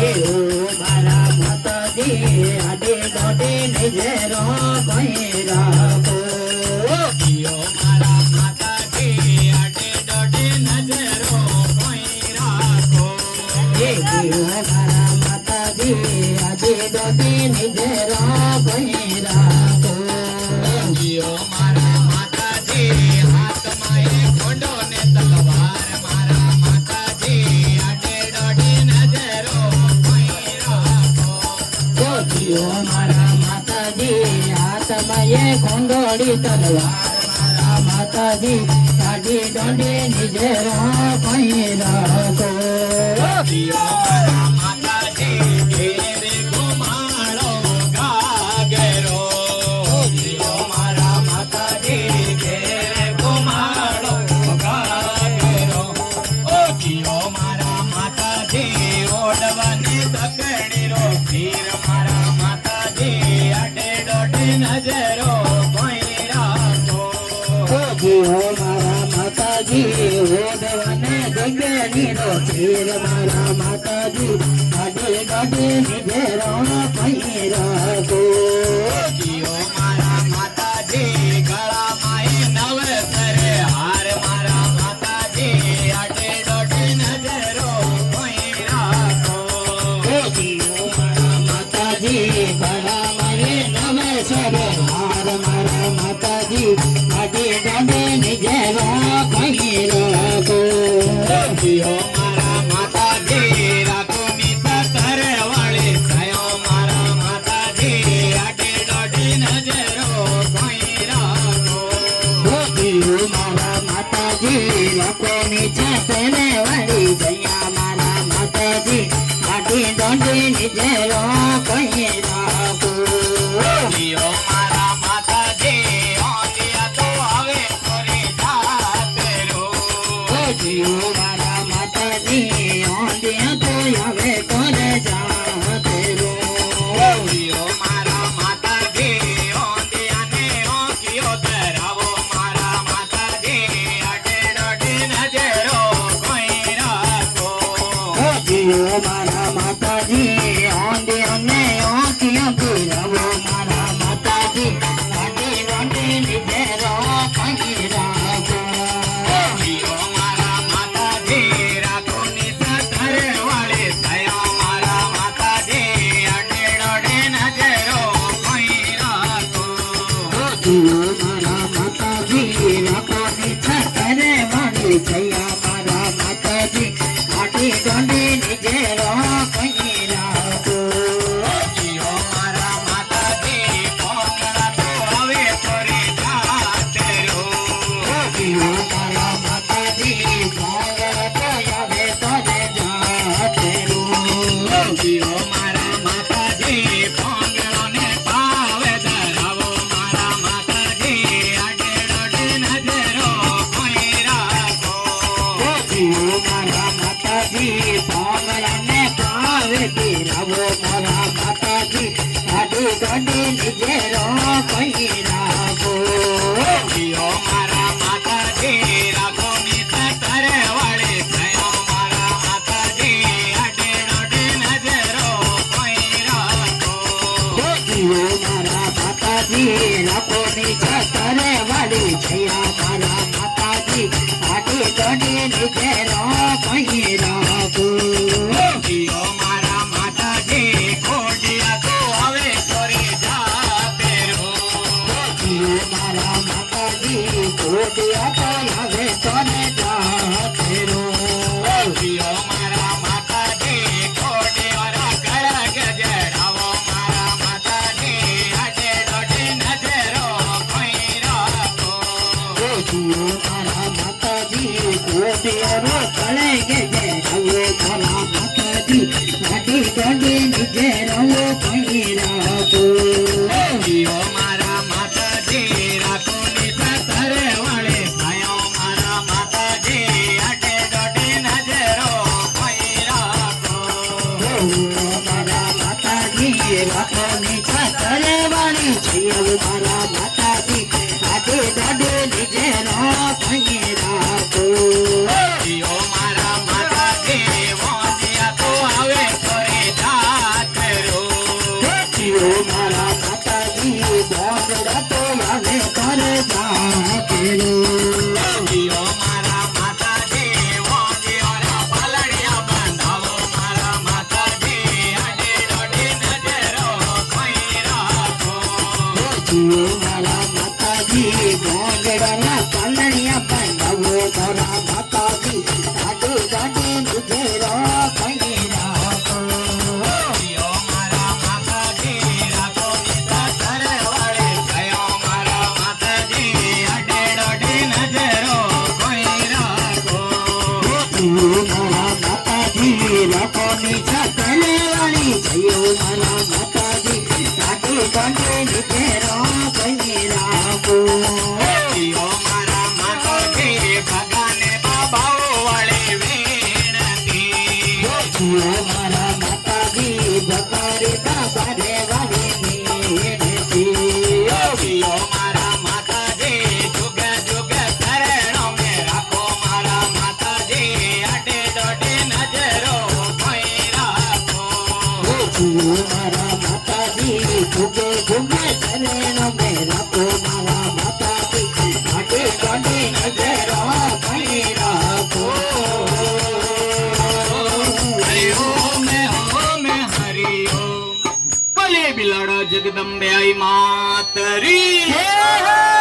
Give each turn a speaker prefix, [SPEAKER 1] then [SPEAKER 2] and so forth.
[SPEAKER 1] મારા માતાજી આડે દોડે નિજે રો કોઈ રાખો મારા માતાજી આડે દોડે નજરો કોઈ રાખો મારા માતાજી આડે દોડે નિજે રો કોઈ રાખો મારા માતાજી હાથમાં એક ખોડો ને તલવાર મારા માતાજી આડે દોડે નજરો કોઈ રાખો મારા માતાજી હાથમાં એક ખોંડોડી તલવાર મારા માતાજી આડે દોડે નિજરો કોઈ રાખો મારા માતાજી ઘેરે ઘુમાડો ગાગરો મારા માતાજી ઘેરે ઘુમાડો ગાગરો મારા માતાજી ઓડવાની તકડી રો ફીર મારા માતાજી આડે દોડે નજરો કોઈ રાખો મારા માતાજી ઓડવાને તકડી રો ફીર મારા માતાજી આડે દોડે નજરો કોઈ રાખો મારા માતાજી ગળામાં નવસરે હાર મારા માતાજી આડે દોડે નજરો કોઈ રાખો મારા માતાજી ગળામાં નવસરે હાર મારા માતાજી આડે દોડે નજરો કોઈ રાખો મારા માતાજી રાખો મિત્ર કરે વાળી થયો મારા માતાજી આડે દોડે નજરો કોઈ રાખો મારા માતાજી રાખો નીચે તેને વાળી જયા મારા માતાજી આડે દોડે નજરો કોઈ રાખો મારા માતાજી ઓલિયા તો હવે કરી જાતે રો મારા માતાજી ઓલિયા તો હવે કરે જાતે રો મારા માતાજી ઓલિયાને ઓકિયો ધરાવો મારા માતાજી આડે દોડે નજરો કોઈ રાખો મારા માતાજી ઓલિયાને ઓકિયો ધરાવો મારા માતાજી આડે દોડે નજરો કોઈ રાખો મારા માતાજી રાખો નિતા તારે વાળે થયો મારા માતાજી આડે દોડે નજરો કોઈ રાખો મારા માતાજી રાખો નિતા તારે વાળે થયા મારા માતાજી આડે દોડે નજરો કોઈ રાખો મારા માતાજી પોકળા તો હવે કરી જાતે રો મારા માતાજી પોકળા તો હવે કરે જાતે રો મારા માતાજી પોકળાને પાવે ધરાવો મારા માતાજી આડે દોડે નજરો કોઈ રાખો મારા માતાજી પોકળાને પાવે ધરાવો મારા માતાજી આડે દોડે નજરો કોઈ રાખો મારા માતાજી રાખો મિત્ર કરે વાળે થયો મારા માતાજી આડે દોડે નજરો કોઈ રાખો મારા માતાજી રાખો મિત્ર કરે વાળે થયા મારા માતાજી આડે દોડે નજરો કોઈ રાખો મારા માતાજી ખોડિયા તો હવે કરી જાતે રો મારા માતાજી ખોડિયા તો હવે કરે જાતે રો મારા માતાજી ખોડિયા ગળા ગજડાવો મારા માતાજી આડે દોડે નજરો કોઈ રાખો મારા માતાજી ખોડિયા ગળે ગજડાવો મારા માતાજી આડે દોડે નજરો કોઈ રાખો મારા માતાજી રાખો નિતા તારે વાળે થયો મારા માતાજી આડે દોડે નજરો કોઈ રાખો મારા માતાજી રાખો નિતા તારે વાળી થયો મારા માતાજી આડે દોડે નજરો કોઈ રાખો મારા માતાજી જીઓ મારા માતાજી ગોંગડાના પાલણિયા બંધાવો તારા માતાજી ગાડે ગાડે મુજે રાખી રાખો
[SPEAKER 2] જીઓ મારા માતાજી રાખો નિદ્રા સરવાળે જયો મારા માતાજી અડે ડોડે નજરો કોઈ રાખો
[SPEAKER 1] જીઓ મારા માતાજી રાખો નીચા તલે વાળી જીઓ મારા માતાજી ગાડે ગાડે મુજે રાખી રાખો
[SPEAKER 2] જીઓ મારા માતાજી ભગાને બાબાઓ વાળી વિનતી
[SPEAKER 1] જીઓ મારા માતાજી બકારે બાબારે વાળી મેળતી
[SPEAKER 2] જીઓ મારા માતાજી જુગ જુગ શરણો મે રાખો મારા માતાજી અડે ડોડે નજરો કોઈ રાખો
[SPEAKER 1] જીઓ મારા માતાજી ભૂગે ભૂગે શરણો મે રાખો મારા માતાજી ગાડે ગાડે નજરો કઈ રાખો
[SPEAKER 2] હરિ ઓમ હરિ ઓમ ભલે બિલાડા જગદંબે આઈ માતરી
[SPEAKER 1] હે હે